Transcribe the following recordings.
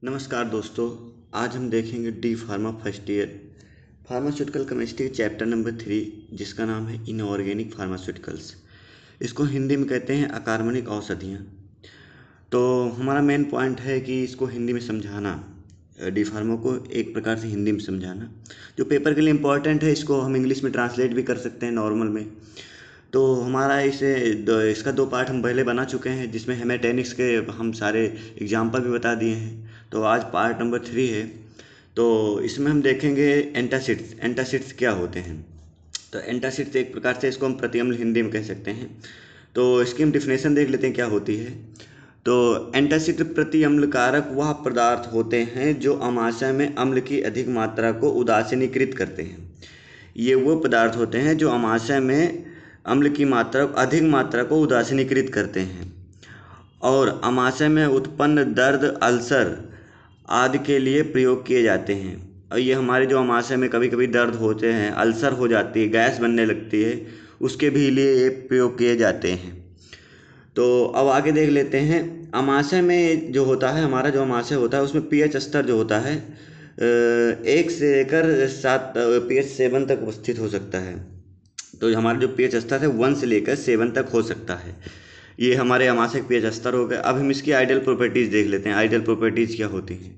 नमस्कार दोस्तों। आज हम देखेंगे D pharma first year pharmaceutical chemistry chapter number 3, जिसका नाम है इनऑर्गेनिक फार्मास्यूटिकल्स। इसको हिंदी में कहते हैं अकार्बनिक औषधियाँ। तो हमारा मेन पॉइंट है कि इसको हिंदी में समझाना, डी फार्मा को एक प्रकार से हिंदी में समझाना। जो पेपर के लिए इम्पोर्टेंट है, इसको हम इंग्लिश में ट्रांसलेट भी कर सकते हैं नॉर्मल में। तो हमारा इसका 2 पार्ट हम पहले बना चुके हैं, जिसमें हेमेटेनिक्स के हम सारे एग्जाम्पल भी बता दिए हैं। तो आज पार्ट नंबर 3 है। तो इसमें हम देखेंगे एंटासिड्स। एंटासिड्स क्या होते हैं? तो एंटासिड्स एक प्रकार से इसको हम प्रतिअम्ल हिंदी में कह सकते हैं। तो इसकी हम डिफिनेशन देख लेते हैं क्या होती है। तो एंटासिड प्रतिअम्ल कारक वह पदार्थ होते हैं जो अमाशय में अम्ल की अधिक मात्रा को उदासीनीकृत करते हैं। ये वो पदार्थ होते हैं जो अमाशय में अम्ल की अधिक मात्रा को उदासीनीकृत करते हैं और अमाशय में उत्पन्न दर्द, अल्सर आदि के लिए प्रयोग किए जाते हैं। और ये हमारे जो अमाशय में कभी कभी दर्द होते हैं, अल्सर हो जाती है, गैस बनने लगती है, उसके भी लिए ये प्रयोग किए जाते हैं। तो अब आगे देख लेते हैं। अमाशय में जो होता है, हमारा जो अमाशय होता है उसमें पीएच स्तर जो होता है 1 से लेकर 7 पीएच 7 तक उपस्थित हो सकता है। तो हमारा जो पीएच स्तर है 1 से लेकर 7 तक हो सकता है। ये हमारे अमाशय के पीएच स्तर हो गए। अब हम इसकी आइडियल प्रॉपर्टीज़ देख लेते हैं। आइडियल प्रॉपर्टीज़ क्या होती हैं?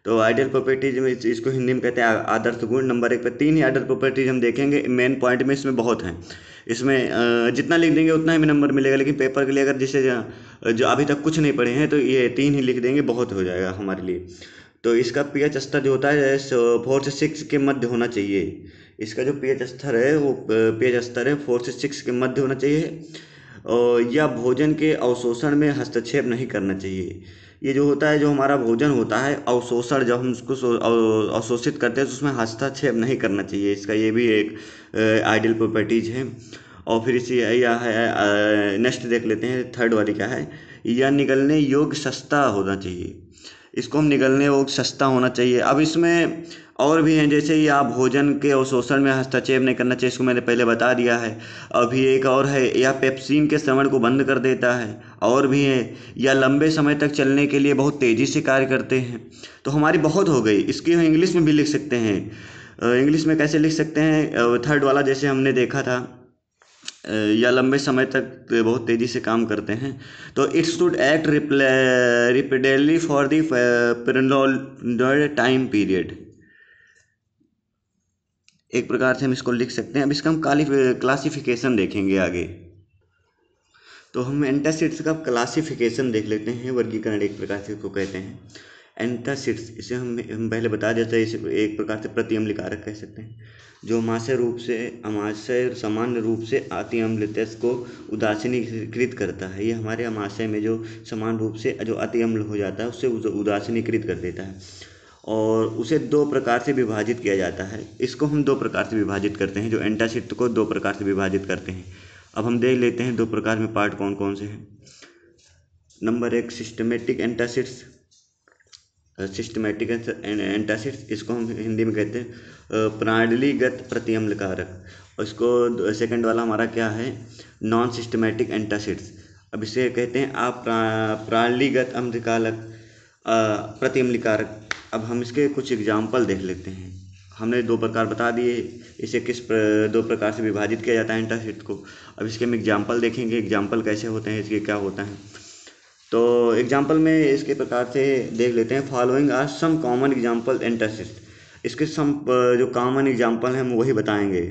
तो आइडियल प्रॉपर्टीज में इसको हिंदी में कहते हैं आदर्श गुण। नंबर 1 पे 3 ही आइडियल प्रॉपर्टीज हम देखेंगे। मेन पॉइंट में इसमें बहुत हैं। इसमें जितना लिख देंगे उतना ही नंबर मिलेगा, लेकिन पेपर के लिए अगर जिसे जो अभी तक कुछ नहीं पढ़े हैं तो ये 3 ही लिख देंगे, बहुत हो जाएगा हमारे लिए। तो इसका पीएच स्तर जो होता है 4 से 6 के मध्य होना चाहिए। इसका जो पीएच स्तर है वो पीएच स्तर है 4 से 6 के मध्य होना चाहिए। और या भोजन के अवशोषण में हस्तक्षेप नहीं करना चाहिए। ये जो होता है, जो हमारा भोजन होता है अवशोषण, जब हम उसको अवशोषित करते हैं तो उसमें हस्तक्षेप नहीं करना चाहिए। इसका ये भी एक आइडियल प्रॉपर्टीज है। और फिर इसी यह है, नेक्स्ट देख लेते हैं थर्ड वाली क्या है। यह निगलने योग्य सस्ता होना चाहिए। इसको हम निगलने योग्य सस्ता होना चाहिए। अब इसमें और भी हैं, जैसे या भोजन के अवशोषण में हस्तक्षेप नहीं करना चाहिए, इसको मैंने पहले बता दिया है। अभी एक और है, या पेप्सिन के श्रवण को बंद कर देता है। और भी है, या लंबे समय तक चलने के लिए बहुत तेज़ी से कार्य करते हैं। तो हमारी बहुत हो गई। इसकी हम इंग्लिश में भी लिख सकते हैं। इंग्लिश में कैसे लिख सकते हैं? थर्ड वाला जैसे हमने देखा था, या लंबे समय तक बहुत तेज़ी से काम करते हैं। तो it should act repeatedly for the prolonged time period. एक प्रकार से हम इसको लिख सकते हैं। अब इसका हम क्लासिफिकेशन देखेंगे आगे। तो हम एंटासिड्स का क्लासिफिकेशन देख लेते हैं। वर्गीकरण एक प्रकार से इसको कहते हैं। एंटासिड्स, इसे हम पहले बता देते हैं, इसे एक प्रकार से प्रतिअम्ल कारक कह सकते हैं, जो अमाशय सामान्य रूप से अति अम्लता को उदासीनीकृत करता है। ये हमारे अमाशय में जो समान रूप से जो अति अम्ल हो जाता है उससे उदासीनीकृत कर देता है। और उसे 2 प्रकार से विभाजित किया जाता है। इसको हम 2 प्रकार से विभाजित करते हैं, जो एंटासिड को 2 प्रकार से विभाजित करते हैं। अब हम देख लेते हैं 2 प्रकार में पार्ट कौन कौन से हैं। Number 1 systematic antacids. Systematic antacids, इसको हम हिंदी में कहते हैं प्रणालीगत प्रतिअम्ल कारक। और इसको सेकंड वाला हमारा क्या है? Non systematic antacids. अब इसे कहते हैं प्रणालीगत अम्लकारक प्रतिअम्ल कारक। अब हम इसके कुछ एग्जाम्पल देख लेते हैं। हमने 2 प्रकार बता दिए, इसे 2 प्रकार से विभाजित किया जाता है एंटासिड को। अब इसके हम एग्जाम्पल देखेंगे, एग्जाम्पल कैसे होते हैं, इसके क्या होता है। तो एग्जाम्पल में इसके प्रकार से देख लेते हैं। Following are some common example antacid. इसके जो कॉमन एग्जाम्पल हैं हम वही बताएंगे।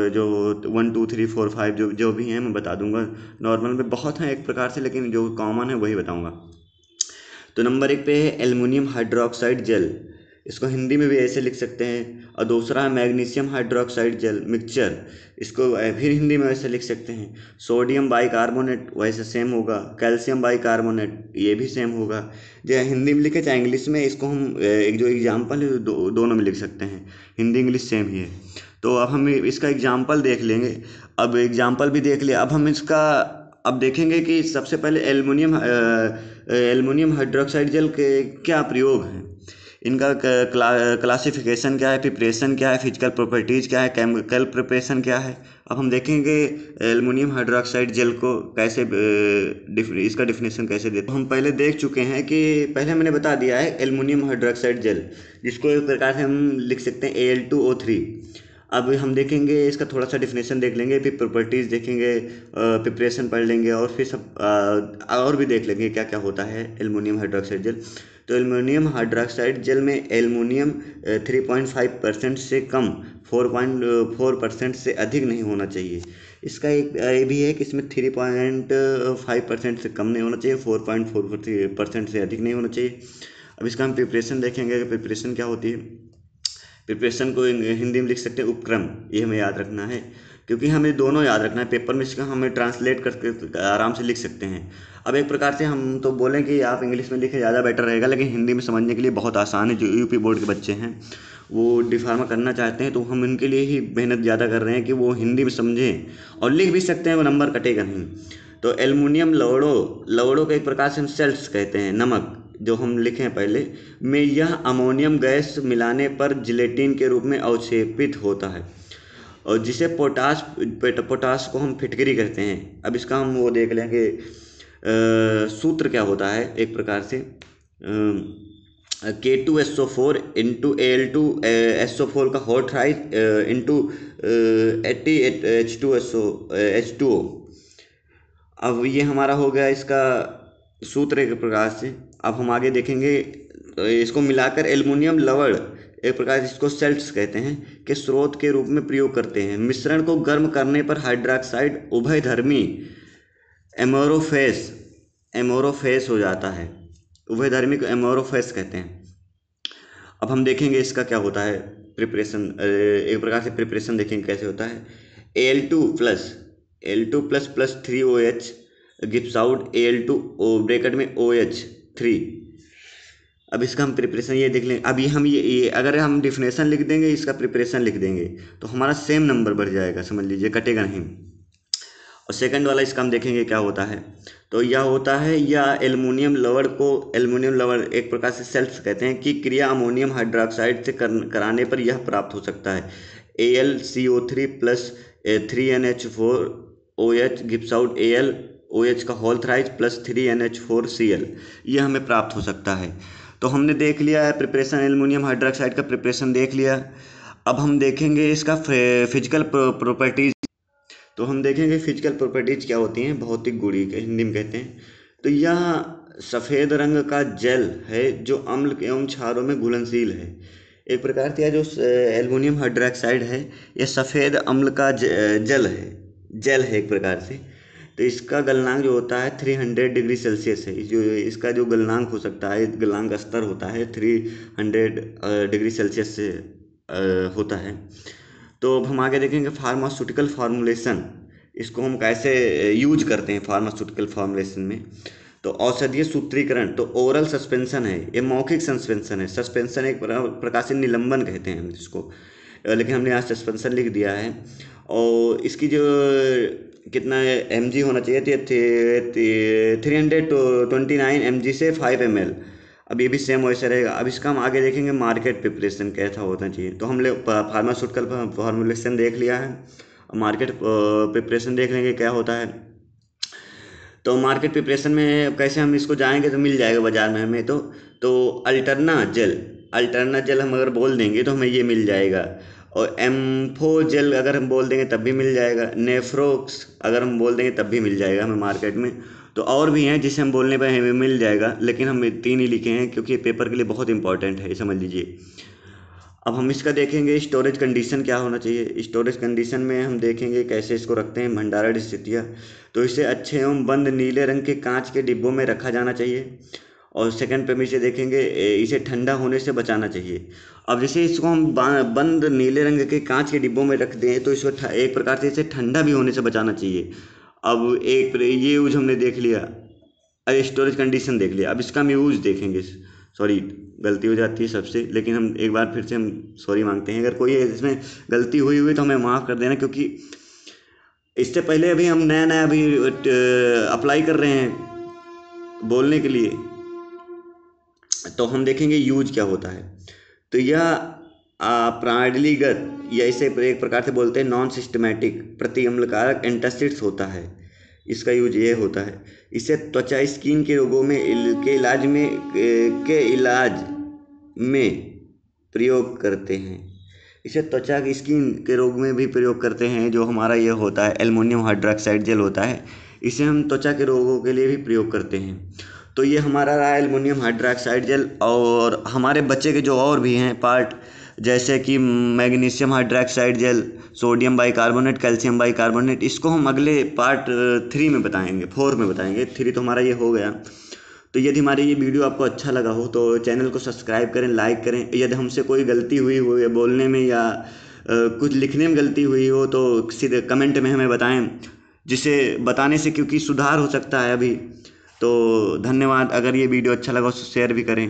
जो 1 2 3 4 5 जो भी हैं मैं बता दूंगा। नॉर्मल में बहुत हैं एक प्रकार से, लेकिन जो कॉमन है वही बताऊंगा। तो नंबर 1 पे है एल्युमिनियम हाइड्रोक्साइड जेल। इसको हिंदी में भी ऐसे लिख सकते हैं। और दूसरा है मैग्नीशियम हाइड्रोक्साइड जेल मिक्सचर। इसको फिर हिंदी में वैसे लिख सकते हैं। सोडियम बाइकार्बोनेट वैसे सेम होगा। कैल्शियम बाइकार्बोनेट ये भी सेम होगा। जो हिंदी में लिखे चाहे इंग्लिश में, इसको हम एक जो एग्जाम्पल है दोनों में लिख सकते हैं। हिंदी इंग्लिश सेम ही है। तो अब हम इसका एग्जाम्पल देख लेंगे। अब एग्जाम्पल भी देख लिया। अब देखेंगे कि सबसे पहले एल्युमिनियम हाइड्रोक्साइड जेल के क्या प्रयोग हैं। इनका क्लासिफिकेशन क्या है, प्रिपरेशन क्या है, फिजिकल प्रॉपर्टीज़ क्या है, केमिकल प्रिपरेशन क्या है। अब हम देखेंगे एल्युमिनियम हाइड्रोक्साइड जेल को कैसे इसका डिफिनेशन कैसे देते हैं। हम पहले देख चुके हैं कि पहले मैंने बता दिया है एल्युमिनियम हाइड्रोक्साइड जेल, जिसको एक प्रकार से हम लिख सकते हैं Al2O3। अब हम देखेंगे इसका थोड़ा सा डिफिनेशन देख लेंगे, फिर प्रॉपर्टीज़ देखेंगे, प्रिपरेशन पढ़ लेंगे और फिर सब और भी देख लेंगे क्या क्या होता है एल्युमिनियम हाइड्रोक्साइड जेल। तो एल्युमिनियम हाइड्रोक्साइड जेल में एल्युमिनियम 3.5% से कम 4.4% से अधिक नहीं होना चाहिए। इसका एक ये भी है कि इसमें 3.5% से कम नहीं होना चाहिए, 4.4% से अधिक नहीं होना चाहिए। अब इसका हम प्रिपरेशन देखेंगे कि प्रिपरेशन क्या होती है। प्रिपरेशन को हिंदी में लिख सकते हैं उपक्रम, ये हमें याद रखना है, क्योंकि हमें दोनों याद रखना है। पेपर में इसका हमें ट्रांसलेट करके आराम से लिख सकते हैं। अब एक प्रकार से हम तो बोलें कि आप इंग्लिश में लिखें ज़्यादा बेटर रहेगा, लेकिन हिंदी में समझने के लिए बहुत आसान है। जो यूपी बोर्ड के बच्चे हैं वो डी फार्मा करना चाहते हैं, तो हम उनके लिए ही मेहनत ज़्यादा कर रहे हैं कि वो हिंदी में समझें और लिख भी सकते हैं, वो नंबर कटेगा नहीं। तो एल्युमिनियम लवड़ों को एक प्रकार से हम सेल्ट्स कहते हैं, नमक, जो हम लिखें पहले में यह अमोनियम गैस मिलाने पर जिलेटिन के रूप में अवक्षेपित होता है, और जिसे पोटास को हम फिटकरी कहते हैं। अब इसका हम वो देख लें कि सूत्र क्या होता है। एक प्रकार से K2SO4 इंटू Al2SO4 का होल राइज इंटू 80H2O। अब ये हमारा हो गया इसका सूत्र एक प्रकार से। अब हम आगे देखेंगे इसको मिलाकर एल्युमिनियम लवण, एक प्रकार से इसको सेल्ट्स कहते हैं, के स्रोत के रूप में प्रयोग करते हैं। मिश्रण को गर्म करने पर हाइड्रोक्साइड उभयधर्मी एमोरोफेस हो जाता है। उभयधर्मी को एमोरोफेस कहते हैं। अब हम देखेंगे इसका क्या होता है प्रिपरेशन, एक प्रकार से प्रिपरेशन देखेंगे कैसे होता है। Al2+ 3OH gives out Al2 bracket में OH3। अब इसका हम प्रिपरेशन ये देख लें। अभी हम ये अगर हम डिफिनेशन लिख देंगे, इसका प्रिपरेशन लिख देंगे, तो हमारा सेम नंबर बढ़ जाएगा, समझ लीजिए, कटेगा नहीं। और सेकंड वाला इसका हम देखेंगे क्या होता है। तो यह होता है, या एल्युमिनियम लवण एक प्रकार से सेल्फ्स कहते हैं कि क्रिया अमोनियम हाइड्रोक्साइड से कराने पर यह प्राप्त हो सकता है। Al CO3 + 3NH4OH gives out AlOH का होल थ्राइज प्लस 3NH4Cl, ये हमें प्राप्त हो सकता है। तो हमने देख लिया है प्रिपरेशन, एल्युमिनियम हाइड्रोक्साइड का प्रिपरेशन देख लिया। अब हम देखेंगे इसका फिजिकल प्रॉपर्टीज। तो हम देखेंगे फिजिकल प्रॉपर्टीज क्या होती हैं, भौतिक गुण हिंदी में कहते हैं। तो यह सफ़ेद रंग का जेल है जो अम्ल एवं क्षारों में घुलनशील है। एक प्रकार से यह जो एल्युमिनियम हाइड्रोक्साइड है, यह सफ़ेद अम्ल का जेल है एक प्रकार से। तो इसका गलनांक जो होता है 300 डिग्री सेल्सियस है। जो इसका जो गलनांक हो सकता है, गलनांक स्तर होता है 300 डिग्री सेल्सियस से होता है। तो अब हम आगे देखेंगे फार्मास्यूटिकल फार्मूलेशन, इसको हम कैसे यूज करते हैं फार्मास्यूटिकल फार्मूलेशन में। तो औषधीय सूत्रीकरण, तो ओरल सस्पेंशन है, ये मौखिक सस्पेंशन है। सस्पेंशन एक प्रकार से निलंबन कहते हैं हम इसको, लेकिन हमने यहाँ सस्पेंशन लिख दिया है। और इसकी जो कितना mg होना चाहिए, 329 mg से 5 ml। अब ये भी सेम वैसे रहेगा। अब इसका हम आगे देखेंगे मार्केट प्रिपरेशन कैसा होना चाहिए। तो हम लोग फार्मास्यूटिकल फॉर्मुलेशन देख लिया है, मार्केट प्रिपरेशन देख लेंगे क्या होता है। तो मार्केट प्रिपरेशन में कैसे हम इसको जाएंगे, तो मिल जाएगा बाज़ार में हमें। तो अल्टरना जेल हम अगर बोल देंगे तो हमें ये मिल जाएगा। और एम्फो जेल अगर हम बोल देंगे तब भी मिल जाएगा। नेफ्रोक्स अगर हम बोल देंगे तब भी मिल जाएगा हमें मार्केट में। तो और भी हैं जिसे हम बोलने पर हमें मिल जाएगा, लेकिन हम 3 ही लिखे हैं क्योंकि पेपर के लिए बहुत इंपॉर्टेंट है, समझ लीजिए। अब हम इसका देखेंगे स्टोरेज कंडीशन क्या होना चाहिए। स्टोरेज कंडीशन में हम देखेंगे कैसे इसको रखते हैं, भंडारण स्थितियाँ। तो इसे अच्छे एवं बंद नीले रंग के कांच के डिब्बों में रखा जाना चाहिए। और सेकंड पे इसे देखेंगे, इसे ठंडा होने से बचाना चाहिए। अब जैसे इसको हम बंद नीले रंग के कांच के डिब्बों में रख दें, तो इसको एक प्रकार से इसे ठंडा भी होने से बचाना चाहिए। अब ये यूज हमने देख लिया, स्टोरेज कंडीशन देख लिया। अब इसका हम यूज देखेंगे। सॉरी, गलती हो जाती है सबसे, लेकिन हम एक बार फिर से हम सॉरी मांगते हैं। अगर कोई इसमें गलती हुई तो हमें माफ़ कर देना, क्योंकि इससे पहले अभी हम नया अभी अप्लाई कर रहे हैं बोलने के लिए। तो हम देखेंगे यूज क्या होता है। तो यह प्रणालीगत या इसे एक प्रकार से बोलते हैं नॉन सिस्टमेटिक प्रतिअम्लकारक एंटासिड्स होता है। इसका यूज ये होता है, इसे त्वचा स्किन के रोगों में के इलाज में प्रयोग करते हैं। इसे त्वचा की स्किन के रोग में भी प्रयोग करते हैं। जो हमारा ये होता है एल्युमिनियम हाइड्रॉक्साइड जेल होता है, इसे हम त्वचा के रोगों के लिए भी प्रयोग करते हैं। तो ये हमारा रहा एल्युमिनियम हाइड्रॉक्साइड जेल। और हमारे बच्चे के जो और भी हैं पार्ट, जैसे कि magnesium hydroxide gel, sodium bicarbonate, calcium bicarbonate, इसको हम अगले पार्ट 3 में बताएंगे, 4 में बताएंगे। 3 तो हमारा ये हो गया। तो यदि हमारी ये वीडियो आपको अच्छा लगा हो तो चैनल को सब्सक्राइब करें, लाइक करें। यदि हमसे कोई गलती हुई हो या बोलने में या कुछ लिखने में गलती हुई हो तो सीधे कमेंट में हमें बताएं, जिसे बताने से क्योंकि सुधार हो सकता है अभी। तो धन्यवाद। अगर ये वीडियो अच्छा लगा तो शेयर भी करें।